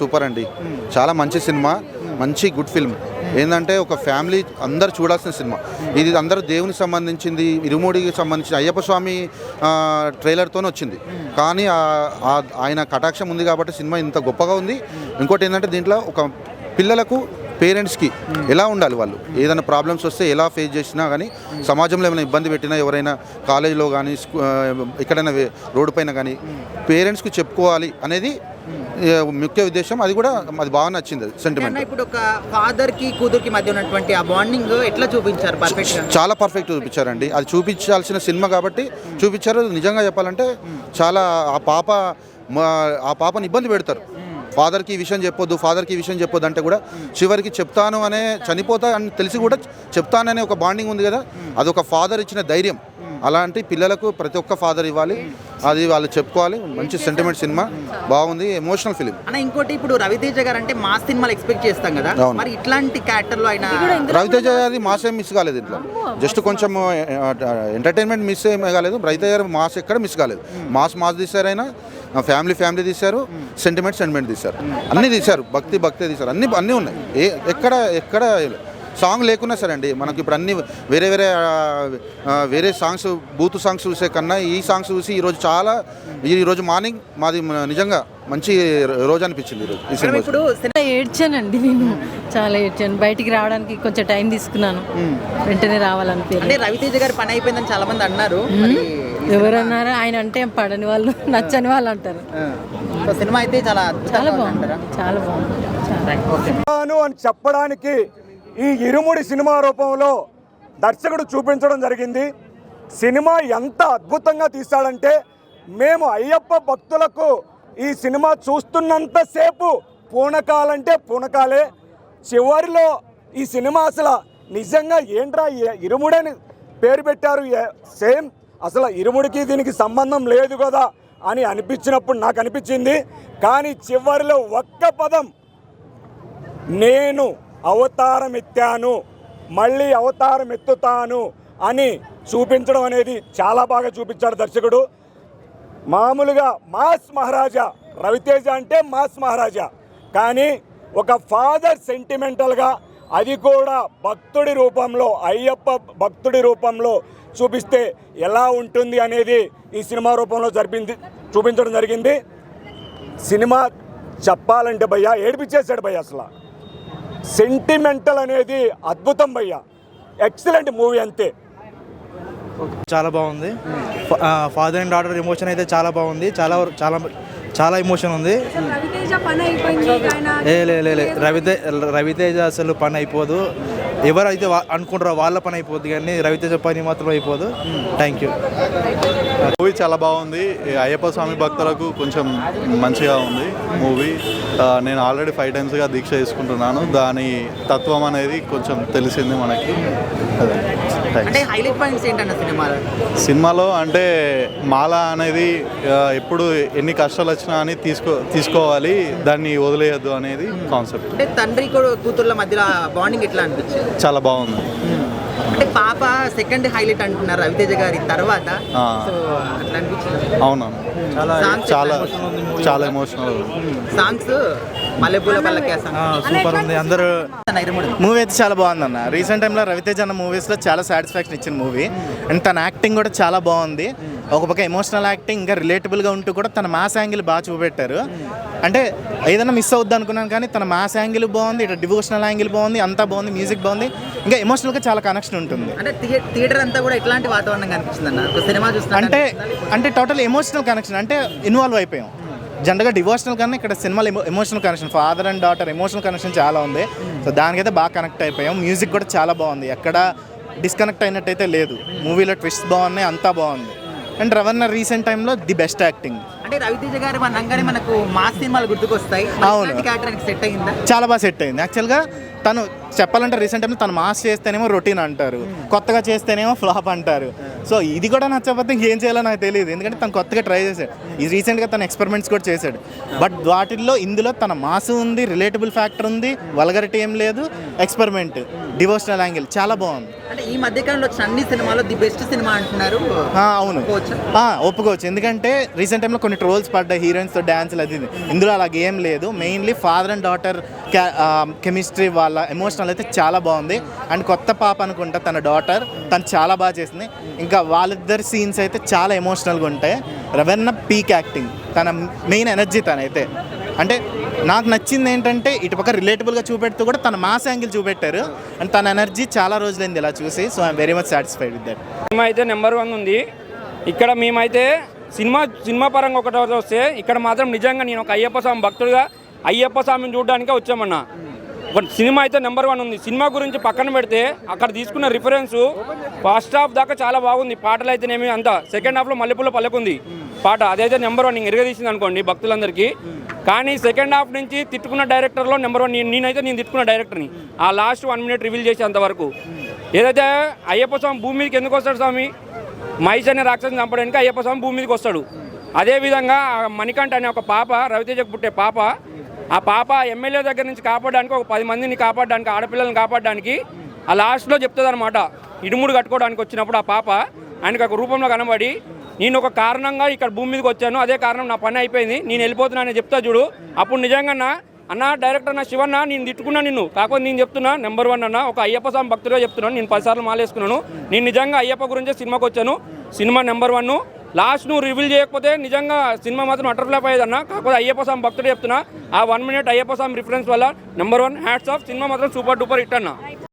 Super అండి. చాలా మంచి సినిమా, మంచి గుడ్ ఫిల్మ్. ఏంటంటే ఒక ఫ్యామిలీ అందరు చూడాల్సిన సినిమా ఇది. అందరూ దేవునికి సంబంధించింది, ఇరుముడికి సంబంధించిన అయ్యప్ప స్వామి ట్రైలర్తోనే వచ్చింది. కానీ ఆయన కటాక్షం ఉంది కాబట్టి సినిమా ఇంత గొప్పగా ఉంది. ఇంకోటి ఏంటంటే దీంట్లో ఒక పిల్లలకు పేరెంట్స్కి ఎలా ఉండాలి, వాళ్ళు ఏదైనా ప్రాబ్లమ్స్ వస్తే ఎలా ఫేస్ చేసినా కానీ, సమాజంలో ఏమైనా ఇబ్బంది పెట్టినా, ఎవరైనా కాలేజీలో కానీ ఎక్కడైనా రోడ్డు పైన కానీ పేరెంట్స్కి చెప్పుకోవాలి అనేది ముఖ్య ఉద్దేశం. అది కూడా అది బాగా నచ్చింది సెంటిమెంట్. ఇప్పుడు ఒక ఫాదర్ కి కూతురికి మధ్య ఉన్నటువంటి ఆ బాండింగ్ ఎట్లా చూపించారు? చాలా పర్ఫెక్ట్ చూపించారండి. అది చూపించాల్సిన సినిమా కాబట్టి చూపించారు. నిజంగా చెప్పాలంటే చాలా ఆ పాపని ఇబ్బంది పెడతారు. ఫాదర్కి ఈ విషయం చెప్పొద్దు, ఫాదర్కి ఈ విషయం చెప్పొద్దు అంటే కూడా చివరికి చెప్తాను అనే, చనిపోతా అని తెలిసి కూడా చెప్తాననే ఒక బాండింగ్ ఉంది కదా, అదొక ఫాదర్ ఇచ్చిన ధైర్యం. అలాంటి పిల్లలకు ప్రతి ఒక్క ఫాదర్ ఇవ్వాలి, అది వాళ్ళు చెప్పుకోవాలి. మంచి సెంటిమెంట్ సినిమా, బాగుంది, ఎమోషనల్ ఫిలిం. అన్న ఇంకోటి, ఇప్పుడు రవితేజ గారు అంటే మాస్ సినిమాలు ఎక్స్పెక్ట్ చేస్తాం కదా, మరి ఇట్లాంటి క్యారెక్టర్ లో ఆయన రవితేజ గారి మాస్ ఏం మిస్ కాలేదు ఇంట్లో, జస్ట్ కొంచెం ఎంటర్టైన్మెంట్ మిస్ ఏమీ కాలేదు. రవితేజ గారు మాస్ ఎక్కడ మిస్ కాలేదు. మాస్ తీశారు, అయినా ఫ్యామిలీ తీశారు, సెంటిమెంట్ తీశారు, అన్నీ తీశారు, భక్తి తీశారు, అన్నీ ఉన్నాయి. ఎక్కడ సాంగ్ లేకున్నా సరే అండి, మనకి ఇప్పుడు అన్ని వేరే సాంగ్స్, బూత్ సాంగ్స్ చూసే కన్నా ఈ సాంగ్స్ చూసి ఈరోజు మార్నింగ్ మాది నిజంగా మంచి రోజు అనిపించింది ఈ సినిమా. ఇప్పుడు ఏడ్చానండి, నేను చాలా ఏడ్చాను. బయటికి రావడానికి కొంచెం టైం తీసుకున్నాను, వెంటనే రావాలనిపించింది. అంటే రవితేజ గారు పని అయిపోయిందని చాలా మంది అన్నారు. ఎవరన్నారు? ఆయన అంటే పడని వాళ్ళు, నచ్చని వాళ్ళు అంటారు. సినిమా అయితే చాలా బాగుంది, చాలా బాగుంది అని చెప్పడానికి ఈ ఇరుముడి సినిమా రూపంలో దర్శకుడు చూపించడం జరిగింది. సినిమా ఎంత అద్భుతంగా తీస్తాడంటే, మేము అయ్యప్ప భక్తులకు ఈ సినిమా చూస్తున్నంతసేపు పూనకాలంటే పూనకాలే. చివరిలో ఈ సినిమా అసలు నిజంగా ఏంట్రా ఇరుముడని పేరు పెట్టారు, సేమ్ అసలు ఇరుముడికి దీనికి సంబంధం లేదు కదా అని అనిపించినప్పుడు నాకు అనిపించింది. కానీ చివరిలో ఒక్క పదం, నేను అవతారం ఎత్తాను, మళ్ళీ అవతారం ఎత్తుతాను అని చూపించడం అనేది చాలా బాగా చూపించాడు దర్శకుడు. మామూలుగా మాస్ మహారాజా, రవితేజ అంటే మాస్ మహారాజా, కానీ ఒక ఫాదర్ సెంటిమెంటల్గా, అది కూడా భక్తుడి రూపంలో, అయ్యప్ప భక్తుడి రూపంలో చూపిస్తే ఎలా ఉంటుంది అనేది ఈ సినిమా రూపంలో చూపించడం జరిగింది. సినిమా చెప్పాలంటే భయ్యా ఏడిపించేశాడు భయ్య. అసలు సెంటిమెంటల్ అనేది అద్భుతం భయ్యా, ఎక్సలెంట్ మూవీ అంతే. చాలా బాగుంది. ఫాదర్ అండ్ డాటర్ ఎమోషన్ అయితే చాలా బాగుంది, చాలా ఎమోషన్ ఉంది. రవితేజ అసలు పని అయిపోదు, ఎవరైతే అనుకుంటారో వాళ్ళ పని అయిపోద్ది, కానీ రవితేజ పని మాత్రం అయిపోదు. Thank you. మూవీ చాలా బాగుంది. అయ్యప్ప స్వామి భక్తులకు కొంచెం మంచిగా ఉంది మూవీ. నేను ఆల్రెడీ 5 times దీక్ష చేసుకుంటున్నాను, దాని తత్వం అనేది కొంచెం తెలిసింది మనకి. సినిమాలో అంటే మాల అనేది ఎప్పుడు ఎన్ని కష్టాలు వచ్చినా అని తీసుకోవాలి, దాన్ని వదిలేయద్దు అనేది కాన్సెప్ట్. అంటే తండ్రి కూతుర్ల మధ్య బాండింగ్ ఎట్లా అనిపించింది? చాలా బాగుంది. అంటే పాప సెకండ్ హైలైట్ అంటున్నారు రవితేజ గారి తర్వాత. అవునవును, చాలా ఎమోషనల్ సాంగ్స్. మల్లెపూల పల్లకి సూపర్ ఉంది. అందరూ మూవీ అయితే చాలా బాగుందన్న. రీసెంట్ టైంలో రవితేజ అన్న మూవీస్లో చాలా సాటిస్ఫాక్షన్ ఇచ్చిన మూవీ. అండ్ తన యాక్టింగ్ కూడా చాలా బాగుంది. ఒక పక్క ఎమోషనల్ యాక్టింగ్, ఇంకా రిలేటబుల్గా ఉంటూ కూడా తన మాస్ యాంగిల్ బాగా చూపెట్టారు. అంటే ఏదైనా మిస్ అవుద్ది అనుకున్నాను, కానీ తన మాస్ యాంగిల్ బాగుంది, ఇట్లా డివోషనల్ యాంగిల్ బాగుంది, అంతా బాగుంది, మ్యూజిక్ బాగుంది, ఇంకా ఎమోషనల్గా చాలా కనెక్షన్ ఉంటుంది. అంటే థియేటర్ అంతా కూడా ఎట్లాంటి వాతావరణం కనిపిస్తుంది అన్న సినిమా చూస్తే? అంటే టోటల్ ఎమోషనల్ కనెక్షన్, అంటే ఇన్వాల్వ్ అయిపోయాం. జనరల్గా డివోషనల్ కన్నా ఇక్కడ సినిమాలో emotional connection, father and daughter emotional connection చాలా ఉంది. సో దానికైతే బాగా కనెక్ట్ అయిపోయాం. మ్యూజిక్ కూడా చాలా బాగుంది, ఎక్కడ డిస్కనెక్ట్ అయినట్టయితే లేదు. మూవీలో ట్విస్ట్ బాగున్నాయి, అంతా బాగుంది. అండ్ రవణ రీసెంట్ టైంలో ది బెస్ట్ యాక్టింగ్. అంటే రవితేజ గారు అనగానే మనకు మాస్ సినిమాలు గుర్తుకొస్తాయి. అవును, సెట్ అయిందా? చాలా బాగా సెట్ అయింది. యాక్చువల్గా తను చెప్పాలంటే రీసెంట్ టైంలో తను మాస్ చేస్తేనేమో రొటీన్ అంటారు, కొత్తగా చేస్తేనేమో ఫ్లాప్ అంటారు. సో ఇది కూడా నచ్చకపోతే ఇంకేం చేయాలో నాకు తెలియదు, ఎందుకంటే తను కొత్తగా ట్రై చేశాడు. ఈ రీసెంట్గా తను ఎక్స్పెరిమెంట్స్ కూడా చేశాడు. బట్ ఇందులో తన మాస్ ఉంది, రిలేటబుల్ ఫ్యాక్టర్ ఉంది, వల్గరిటీ ఏం లేదు, ఎక్స్పెరిమెంట్, డివోషనల్ యాంగిల్ చాలా బాగుంది. అంటే ఈ మధ్యకాలంలో వచ్చిన అన్ని సినిమాలో ది బెస్ట్ సినిమా అంటున్నారు. అవును, ఒప్పుకోవచ్చా? ఒప్పుకోవచ్చు. ఎందుకంటే రీసెంట్ టైంలో కొన్ని ట్రోల్స్ పడ్డాయి హీరోయిన్స్తో డ్యాన్స్లు, అది ఇది. ఇందులో అలాగే ఏం లేదు. Mainly father and daughter chemistry, వాళ్ళ ఎమోషనల్ అయితే చాలా బాగుంది. అండ్ కొత్త పాప అనుకుంటా తన డాటర్, తను చాలా బాగా చేసింది. ఇంకా వాళ్ళిద్దరి సీన్స్ అయితే చాలా ఎమోషనల్గా ఉంటాయి. రవెన్న పీక్ యాక్టింగ్, తన మెయిన్ ఎనర్జీ తనైతే. అంటే నాకు నచ్చింది ఏంటంటే ఇటుపక్క రిలేటబుల్గా చూపెడుతూ కూడా తన మాస్ యాంగిల్ చూపెట్టారు. అండ్ తన ఎనర్జీ చాలా రోజులైంది ఇలా చూసి. So I'm very much satisfied with that. Cinema అయితే నెంబర్ 1 ఉంది. ఇక్కడ మేమైతే సినిమా పరంగా ఒకటి వస్తే ఇక్కడ మాత్రం నిజంగా నేను ఒక అయ్యప్ప స్వామి భక్తుడిగా అయ్యప్ప స్వామిని చూడడానికే వచ్చామన్నా. ఒక సినిమా అయితే నెంబర్ 1 ఉంది. సినిమా గురించి పక్కన పెడితే అక్కడ తీసుకున్న రిఫరెన్స్ ఫస్ట్ హాఫ్ దాకా చాలా బాగుంది. పాటలు అయితేనేమి అంతా. సెకండ్ హాఫ్లో మల్లెపూల పల్లెకుంది పాట, అదైతే నెంబర్ 1 ఎరగదీసింది అనుకోండి భక్తులందరికీ. కానీ సెకండ్ హాఫ్ నుంచి తిట్టుకున్న డైరెక్టర్లో నెంబర్ 1 నేను తిట్టుకున్న డైరెక్టర్ని. ఆ లాస్ట్ 1 మినిట్ రివీల్ చేసి అంతవరకు ఏదైతే అయ్యప్ప స్వామి భూమి మీదకి ఎందుకు వస్తాడు స్వామి, మహిష్ అనే రాక్షసుని చంపడానికి అయ్యప్ప స్వామి భూమి మీదకి వస్తాడు. అదేవిధంగా మణికంఠ అనే ఒక పాప, రవితేజకు పుట్టే పాప, ఆ పాప ఎమ్మెల్యే దగ్గర నుంచి కాపాడడానికి, ఒక 10 మందిని కాపాడడానికి, ఆడపిల్లల్ని కాపాడడానికి ఆ లాస్ట్లో చెప్తుంది అనమాట. ఇడుముడు కట్టుకోవడానికి వచ్చినప్పుడు ఆ పాప ఆయనకు ఒక రూపంలో కనబడి, నేను ఒక కారణంగా ఇక్కడ భూమి మీదకి వచ్చాను, అదే కారణం, నా పని అయిపోయింది, నేను వెళ్ళిపోతున్నానని చెప్తా చూడు. అప్పుడు నిజంగా అన్న డైరెక్టర్ నా శివన్న, నేను తిట్టుకున్నా నిన్ను, కాకపోతే నేను చెప్తున్నా నెంబర్ 1 అన్న, ఒక అయ్యప్ప స్వామి భక్తుడిగా చెప్తున్నాను. నేను 10 సార్లు మాలేసుకున్నాను. నేను నిజంగా అయ్యప్ప గురించే సినిమాకి వచ్చాను. Cinema number 1. లాస్ట్ నువ్వు రివీల్ చేయకపోతే నిజంగా సినిమా మాత్రం అటర్ ఫ్లాప్ అయ్యేదన్న. కాకపోతే అయ్యప్ప స్వామి భక్తుడే చెప్తున్నా, ఆ 1 మినిట్ అయ్యప్ప స్వామి రిఫరెన్స్ వల్ల నెంబర్ 1 హ్యాట్స్ ఆఫ్. సినిమా మాత్రం సూపర్ డూపర్ హిట్ అన్న.